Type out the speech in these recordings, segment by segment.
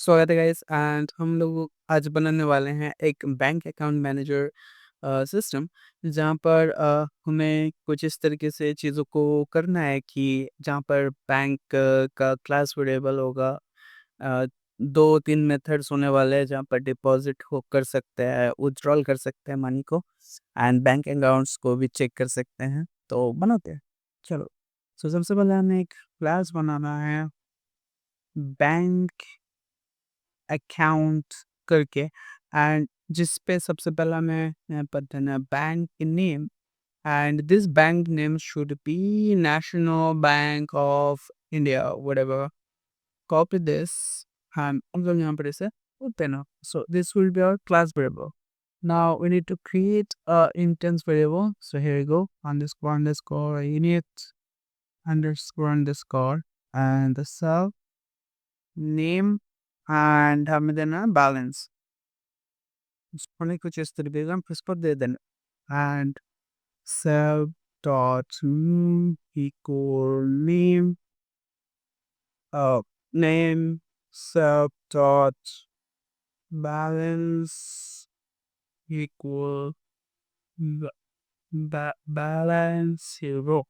स्वागत है guys and हम लोग आज बनाने वाले हैं एक बैंक अकाउंट मैनेजर सिस्टम जहाँ पर हमें कुछ इस तरीके से चीज़ों को करना है कि जहाँ पर बैंक का क्लास वेरिएबल होगा। अ, 2-3 मेथड्स होने वाले हैं जहाँ पर डिपॉजिट हो कर सकते हैं, विथड्रॉल कर सकते हैं मनी को एंड बैंक अकाउंट्स को भी चेक कर सकते हैं। तो बनाते हैं। चलो। सो सबसे पहले हमें एक क्लास बनाना है बैंक अकाउंट करके एंड जिस पे सबसे पहला मैं यहाँ पर देना bank name and this bank name should be national bank of India whatever copy this and हम लोग यहाँ पर इसे open up. So this will be our class variable. Now we need to create a instance variable. So here we go, underscore unit underscore and the cell name and हमें देना balance. उसमें कुछ इस तरीके का हम इस पर दे देना and self dot equal name self dot balance equal balance zero.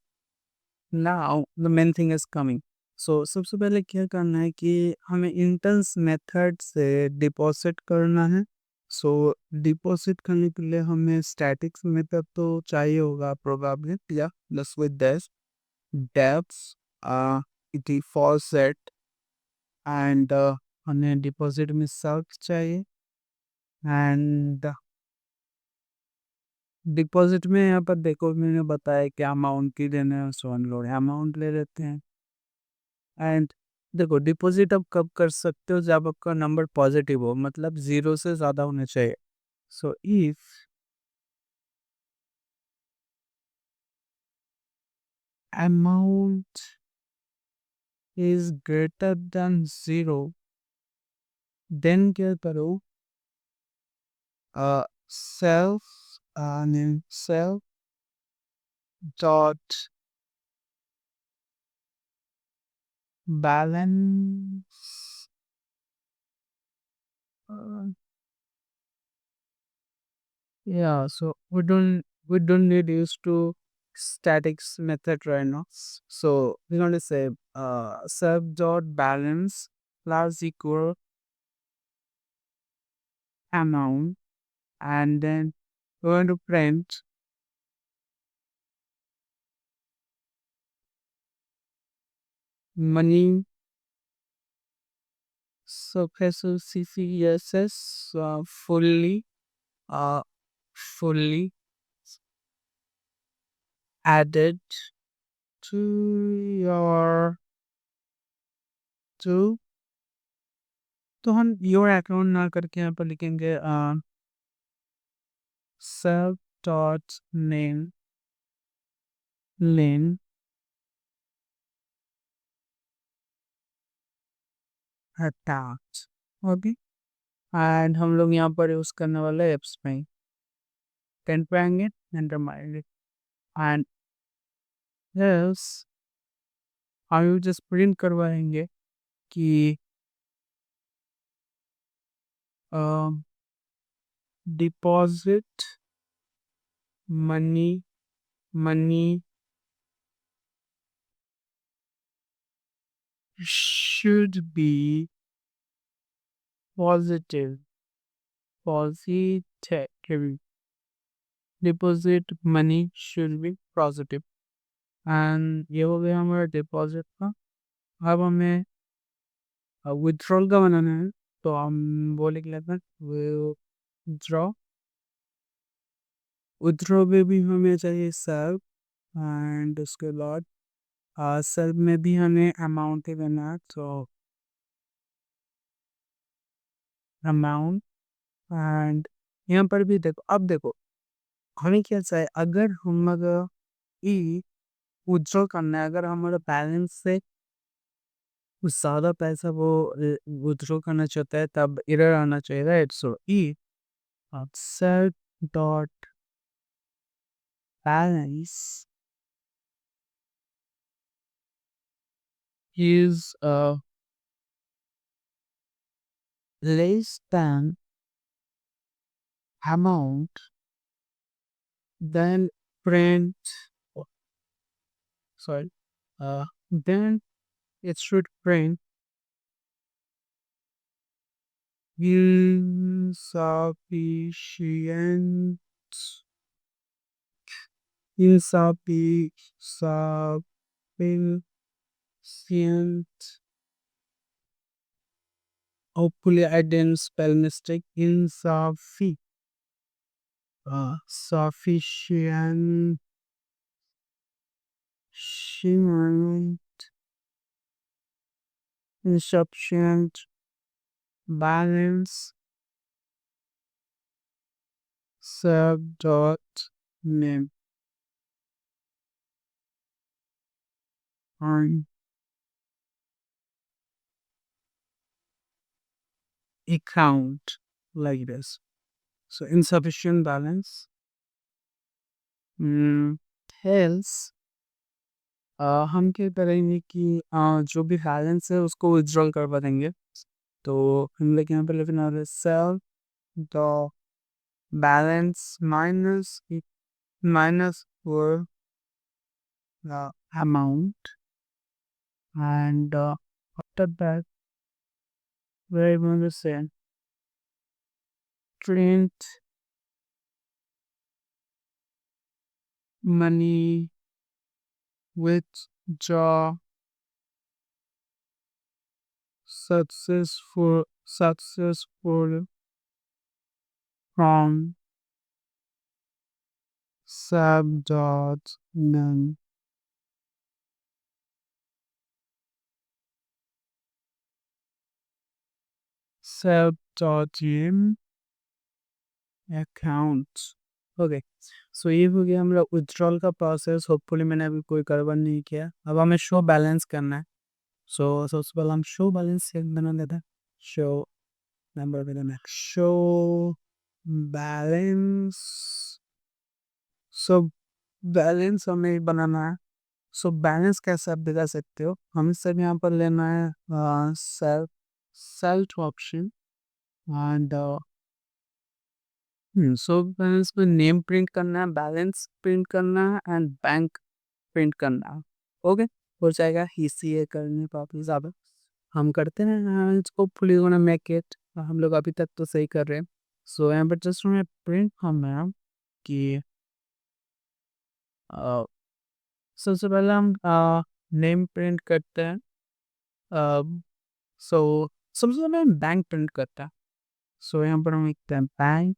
Now the main thing is coming. So सबसे पहले क्या करना है कि हमें इंटेंस मेथड से डिपॉजिट करना है। सो डिपॉजिट करने के लिए हमें स्टैटिक्स मेथड तो चाहिए होगा प्रोबेबली या plus with that deps default set and हमें डिपॉजिट में सर्च चाहिए एंड डिपॉजिट में यहाँ पर देखो मैंने बताया क्या अमाउंट की लेना है। सो हम लोग अमाउंट ले लेते हैं एंड देखो डिपॉजिट आप कब कर सकते हो जब आपका नंबर पॉजिटिव हो मतलब 0 से ज़्यादा होना चाहिए। So if amount is greater than 0 then क्या करो self self dot balance yeah, so we don't need used to statics method right now. So we're going to say self dot balance plus equal amount and then we're going to print money surface CCSS uh fully added to your to तो हम your account ना करके यहाँ पर लिखेंगे self dot name attached okay and हम लोग यहाँ पर यूज करने वाले एप्स में 10 पे आएंगे एंटर मारेंगे एंड यस हम यू जस्ट प्रिंट करवाएंगे कि deposit money should be positive positive deposit money should be positive and ये हो गया हमारा डिपॉजिट का। अब हमें विथड्रॉल का बनाना है तो हम वो लिख लेते हैं विथड्रॉ विथड्रॉ में भी हमें चाहिए सेल्फ एंड उसके बाद सेल्फ में भी हमें अमाउंट ही देना है तो अमाउंट एंड यहाँ पर भी देखो अब देखो हमें क्या चाहिए अगर ई विथड्रॉ करना है अगर हमारा बैलेंस से कुछ ज़्यादा पैसा वो विथड्रॉ करना चाहता है तब एरर आना चाहिए right. So E self dot balance is less than amount, then print, oh, sorry, then it should print insufficient, insufficient, hopefully I didn't spell mistake, sufficient, insufficient balance, sub dot name on account, like this. So insufficient balance, mm, else हम क्या करेंगे कि जो भी balance है उसको withdrawal करवा देंगे। तो हम लोग यहाँ पे लिखना है sell the balance minus for the amount, and after that we're going to say print money withdraw successful from sub dot none sub dot in account। Okay, so ये हो गया हमारा विथड्रॉल का प्रोसेस। होपफुली मैंने अभी कोई गड़बड़ नहीं किया। अब हमें शो बैलेंस करना है। सो सबसे पहले हम शो बैलेंस चेक बना देते हैं। शो नंबर पे देना है, शो बैलेंस। सो बैलेंस हमें बनाना है। सो बैलेंस कैसे आप दिखा सकते हो, हमें सब यहाँ पर लेना है self self option, and so balance में नेम प्रिंट करना है, बैलेंस प्रिंट करना है, एंड बैंक प्रिंट करना है। ओके, हो जाएगा। इसी करने पर आप ज़्यादा हम करते हैं इसको फुली गोना मेक इट। हम लोग अभी तक तो सही कर रहे हैं। सो यहाँ पर जस्ट हमें प्रिंट हम है कि अ, सबसे पहले हम नेम प्रिंट करते हैं। सो सबसे पहले हम बैंक प्रिंट करता है। सो यहाँ पर हम लिखते हैं बैंक,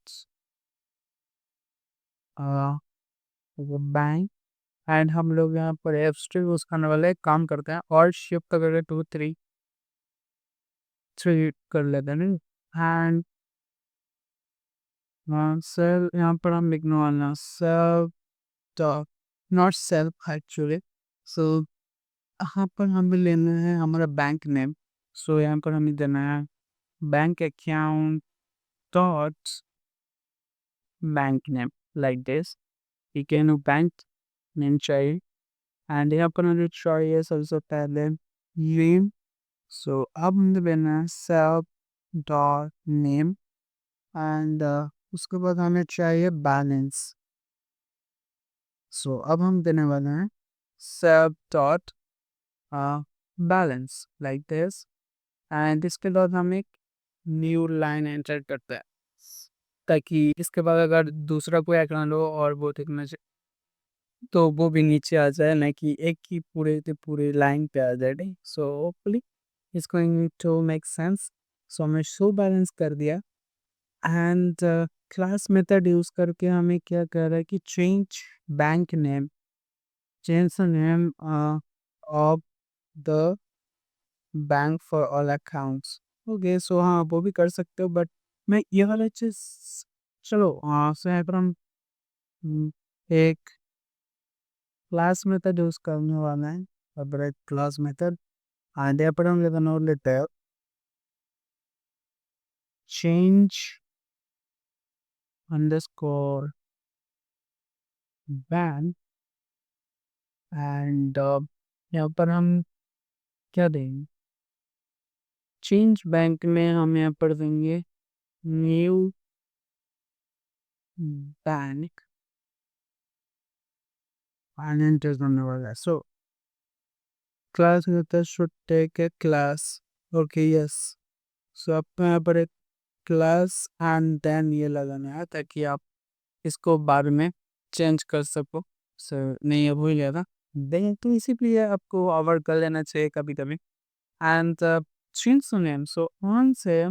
वो बैंक, एंड हम लोग यहाँ पर एफ यूज करने वाले एक काम करते हैं और शिफ्ट करके 2 3 कर लेते हैं। एंड सेल यहाँ पर हम लिखने वाला self dot, not self actually. So यहाँ पर हमें लेना है हमारा बैंक नेम। सो यहाँ पर हमें देना है bank account dot bank name, like this. ठीक है, नो बैंक नेम चाहिए, एंड यहाँ पर हमें चाहिए सबसे पहले नेम। सो अब हमें देना है सेल्फ डॉट नेम, एंड उसके बाद हमें चाहिए बैलेंस। सो अब हम देने वाले हैं self dot balance, like this. And इसके बाद हम एक न्यू लाइन एंटर करते हैं, ताकि इसके बाद अगर दूसरा कोई अकाउंट हो और वो दिखना चाहिए तो वो भी नीचे आ जाए, ना कि एक ही पूरे के पूरे लाइन पे आ जाए। So hopefully it's going to make sense. So हमने शो बैलेंस कर दिया, एंड क्लास मेथड यूज करके हमें क्या कर रहा है कि change bank name, change the name of the bank for all accounts. Okay, so हाँ वो भी कर सकते हो, बट मैं ये वाला चीज, चलो हाँ, सो यहाँ पर हम एक क्लास मेथड यूज करने वाला है। अब एक क्लास मेथड आगे पर हम लेते हैं चेंज अंडरस्कोर बैंक, एंड यहाँ पर हम क्या देंगे, चेंज बैंक में हम यहाँ पर देंगे न्यू बैंक and enter करने वाला है। सो क्लास होता है should take a class. Okay yes. So आपको यहाँ पर एक क्लास एंड देन ये लगाना है ताकि आप इसको बाद में चेंज कर सको। सो नहीं ये भूल गया था। देन तो इसीलिए आपको ओवर कर लेना चाहिए कभी कभी। And change name so on से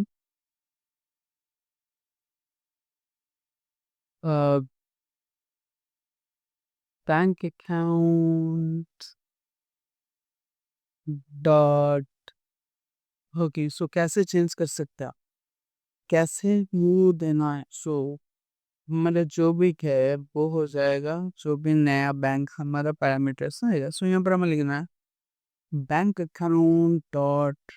bank account dot. Okay so कैसे चेंज कर सकते हैं आप? कैसे वो देना है? सो हमारा जो भी है वो हो जाएगा जो भी नया बैंक हमारा पैरामीटर्स आएगा। सो यहाँ पर हमें लिखना है bank account dot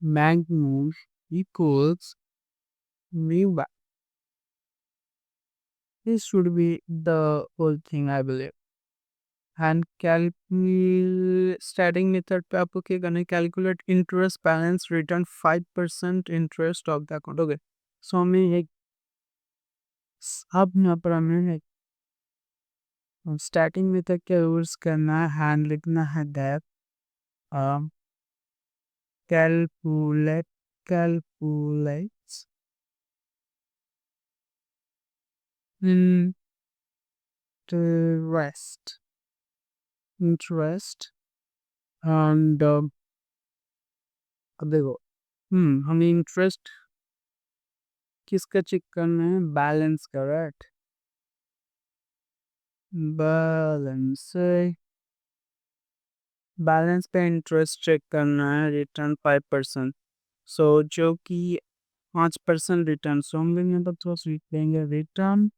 bank name equals new bank. This should be the whole thing I believe. And starting method पे आपको क्या करना है? Calculate interest balance return 5% interest of the account. Okay. So हमें एक अब यहाँ पर हमें स्टार्टिंग में तक क्या यूज करना है? हैंड लिखना है that calculate calculates interest interest and अब देखो हमें इंटरेस्ट किसका चेक करना है? बैलेंस का राइट। बैलेंस बैलेंस पे इंटरेस्ट चेक करना है रिटर्न 5%। सो जो कि 5% रिटर्न। सो हम लोग यहाँ पर थोड़ा सा लिख देंगे रिटर्न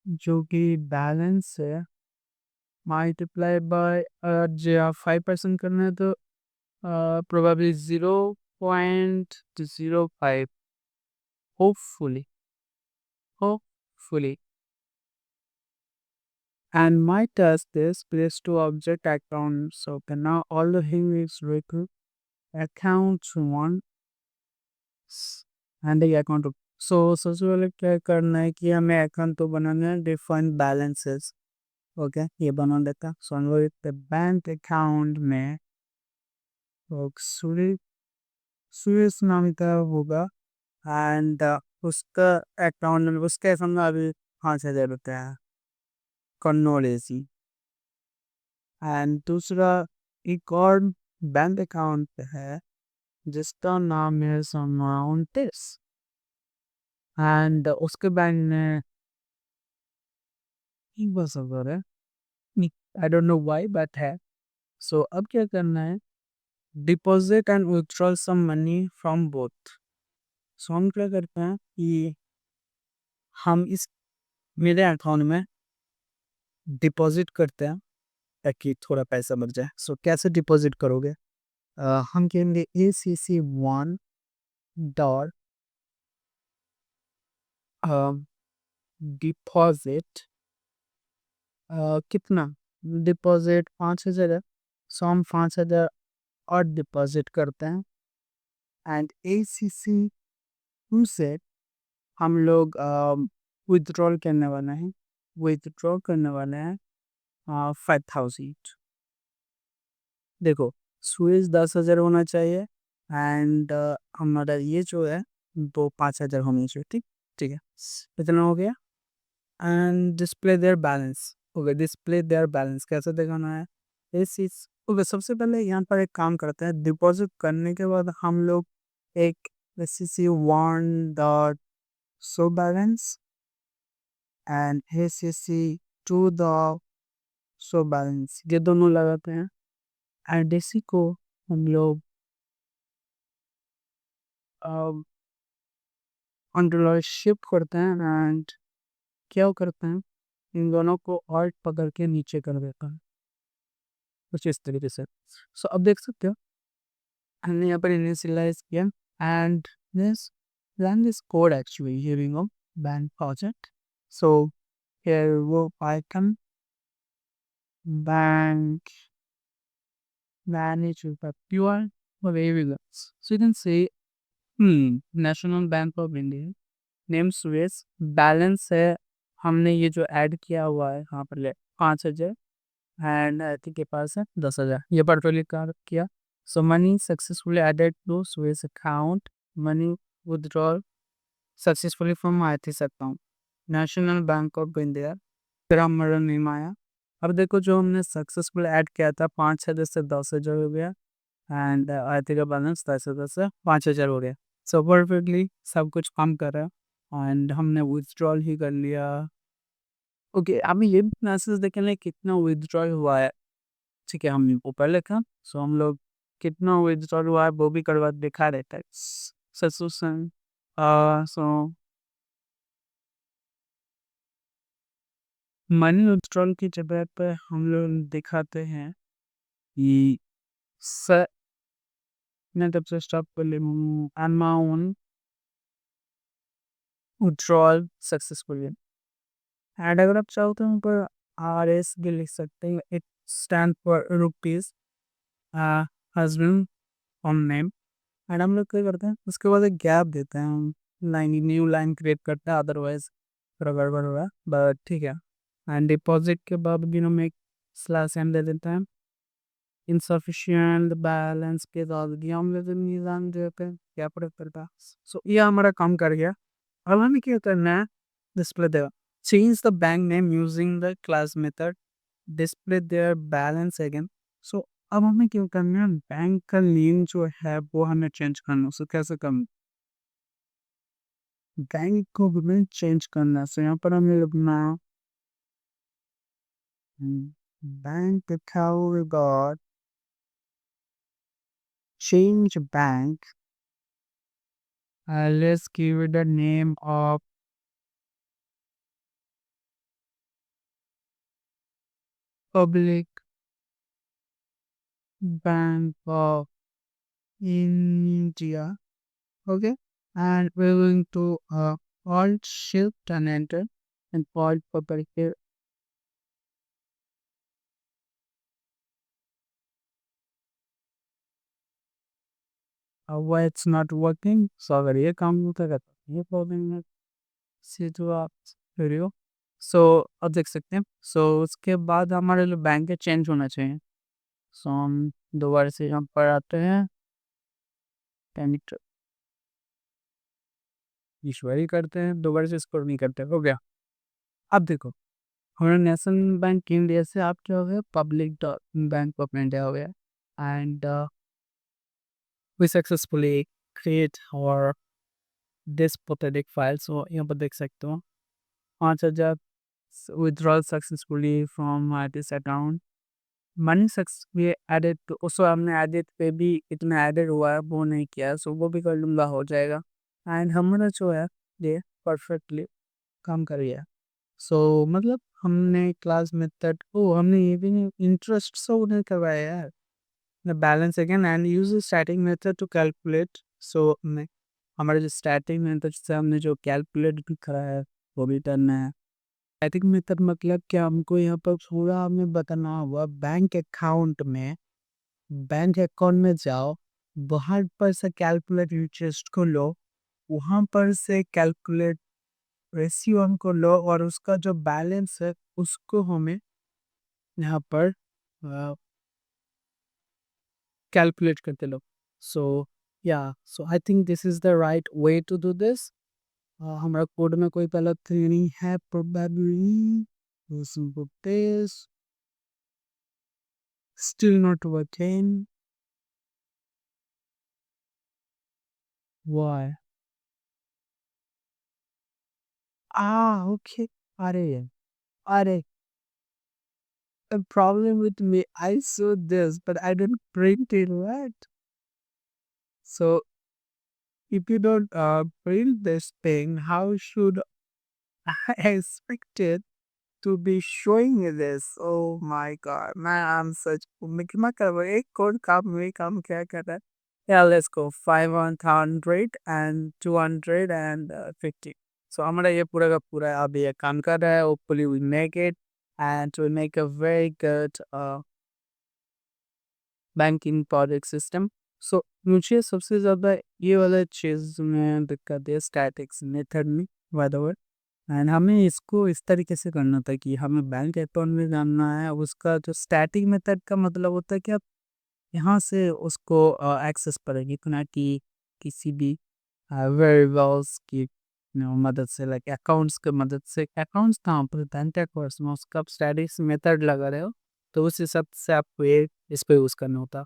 जो कि बैलेंस है मल्टीप्लाई बाय जो आप 5% करना है तो probably 0.05 hopefully hopefully and my task is place to object account. So okay, now all the thing is record account one and the account two. So सबसे पहले क्या करना है कि हमें अकाउंट तो बनाना है डिफाइन बैलेंसेस। ओके ये बना देता। सो हम लोग बैंक अकाउंट में सूर्य सुरेश नाम का होगा एंड उसका अकाउंट में उसका अकाउंट में अभी 5,000 रुपया है कन्नौड़ एसी। एंड दूसरा एक और बैंक अकाउंट है जिसका नाम है समाउंटेस एंड उसके बैंक में एक बस अगर है I don't know why but है। सो अब क्या करना है? Deposit and withdrawal some money from both. So हम क्या करते हैं कि हम इस मेरे अकाउंट में डिपॉजिट करते हैं ताकि थोड़ा पैसा बच जाए। सो कैसे डिपॉजिट करोगे? हम कहेंगे ACC1 डॉट डिपॉजिट कितना? डिपॉजिट 5,000 है। सो हम 5,000 और डिपॉजिट करते हैं एंड ACC2 से हम लोग विथड्रॉल करने वाले हैं। विथड्रॉ करने वाले हैं 5,000। देखो स्विच 10,000 होना चाहिए एंड हमारा ये जो है वो 5,000 होनी चाहिए। ठीक ठीक है इतना हो गया। And display their balance. Okay display their balance कैसे दिखाना है? इस चीज ओके सबसे पहले यहाँ पर एक काम करते हैं। डिपॉजिट करने के बाद हम लोग एक ACC1 dot show balance and ACC2 dot show balance ये दोनों लगाते हैं एंड इसी को हम लोग कंट्रोलर शिफ्ट करते हैं एंड क्या करते हैं इन दोनों को ऑल्ट पकड़ के नीचे कर देता है कुछ इस तरीके से। सो अब देख सकते हो हमने यहाँ पर इनिशियलाइज किया and this run this code actually here we go bank project। so here वो icon bank managed by pure behavior. So you can say, national bank of India name Swiss balance है। हमने ये जो add किया हुआ है यहाँ पर ले 5,000 एंड आई थिंक के पास है 10,000 ये पर्टिकुलर का किया। So money successfully added to Swiss account, money withdrawal successfully from mythis account, national bank of India. फिर हमारा नेम आया। अब देखो जो हमने सक्सेसफुल ऐड किया था 5,000 से 10,000 हो गया एंड आरती का बैलेंस 10,000 से 5,000 हो गया। सो परफेक्टली सब कुछ काम कर रहा है एंड हमने विथड्रॉल ही कर लिया। ओके, अभी ये मैसेज देखें कितना विथड्रॉल हुआ है। ठीक है, हम ऊपर लिखा। सो हम लोग कितना विथड्रॉल हुआ है वो भी करवा दिखा देता है। ससुसन सो मनी विथड्रॉल की जगह पे हम लोग दिखाते हैं कि स मैं तब से स्टॉप कर ले अमाउंट विथड्रॉल सक्सेसफुली एंड अगर आप चाहो तो ऊपर आर एस भी लिख सकते हैं। It stand for rupees husband on name and हम लोग क्या करते हैं उसके बाद एक गैप देते हैं। हम लाइन न्यू लाइन क्रिएट करते हैं, अदरवाइज थोड़ा गड़बड़ होगा बट ठीक है। एंड डिपॉजिट के बाद भी हम एक स्लैश एम दे देते हैं। insufficient बैलेंस के बाद भी हम लोग नीलाम देते हैं, क्या फर्क पड़ता है। सो ये हमारा काम कर गया। अब हमें क्या करना है, डिस्प्ले देगा। Change the bank name using the class method, display their balance again. So अब हमें क्या करना है, बैंक का नेम जो है वो हमें चेंज करना है। सो कैसे करना, बैंक को हमें चेंज करना है। सो यहाँ पर हमें लिखना bank account record change bank. Let's give it the name of Public Bank of India. Okay, and we're going to Alt Shift and Enter and Alt Public here. Why it's not working? So अगर ये काम नहीं करेगा तो ये problem है। सी तो आप वीडियो। सो अब देख सकते हैं। सो उसके बाद हमारे जो बैंक है चेंज होना चाहिए। सो हम दोबारा से यहाँ पर आते हैं, पेनिट ईश्वरी करते हैं, दोबारा से स्कोर नहीं करते। हो गया। अब देखो हमारा नेशनल बैंक इंडिया से आप क्या हो गया, पब्लिक बैंक ऑफ इंडिया हो गया एंड वी सक्सेसफुली क्रिएट और दिस pathetic फाइल। सो यहाँ पर देख सकते हो 5,000 withdrawal successfully from this account, money successfully added to. उसको हमने एडिट पे भी इतना एडेड हुआ है वो नहीं किया है, सो वो भी कर लूँगा हो जाएगा एंड हमारा जो है ये परफेक्टली काम कर गया। सो मतलब हमने क्लास मेथड को हमने ये भी नहीं इंटरेस्ट सो नहीं करवाया यार। the balance again and use the static method to calculate। so हमारे जो स्टैटिक मेथड से हमने जो कैलकुलेट भी करा है वो भी करना है। स्टैटिक मेथड मतलब क्या, हमको यहाँ पर थोड़ा हमें बताना हुआ बैंक अकाउंट में जाओ, वहाँ पर से कैलकुलेट इंटरेस्ट को लो, वहाँ पर से कैलकुलेट रेशियो हमको लो और उसका जो बैलेंस है उसको हमें यहाँ पर कैलकुलेट करते लो। सो या so I think this is the right way to do this. हमारा कोड में कोई गलत नहीं है probably. Still not working, why? Okay. अरे अरे, a problem with me, I saw this but I didn't print it right. So if you don't print this thing, how should I expect it to be showing you this? Oh my god, man, I'm such मैं करवा एक code काम में काम क्या कर रहा है। Yeah, let's go 500 and 200 and 50। So हमारा ये पूरा का पूरा अभी ये काम कर रहा है। Hopefully we make it and we make a very good banking project system. So मुझे सबसे ज़्यादा ये वाला चीज़ में दिक्कत है स्टैटिक्स मेथड में, बाय द वे। एंड हमें इसको इस तरीके से करना था कि हमें बैंक अकाउंट में जानना है, उसका जो स्टैटिक मेथड का मतलब होता है कि आप यहाँ से उसको एक्सेस करेंगे, ना कि किसी भी वेरिएबल्स की मदद से, लाइक अकाउंट्स की मदद से। अकाउंट्स कहाँ पर बैंक अकाउंट्स में उसका आप स्टैटिक्स मेथड लगा रहे हो, तो उस हिसाब से आपको ये इस पे यूज़ करना होता।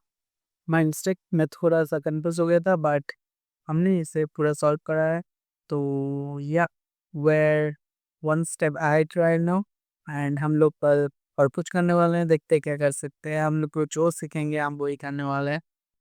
माय मिस्टेक, मैं थोड़ा-सा कन्फ्यूज़ हो गया था, बट हमने इसे पूरा सॉल्व करा है। तो या we're one step ahead right now, and हम लोग कल और कुछ करने वाले हैं, देखते हैं क्या कर सकते हैं। हम लोग कुछ और सीखेंगे, हम वही करने वाले हैं।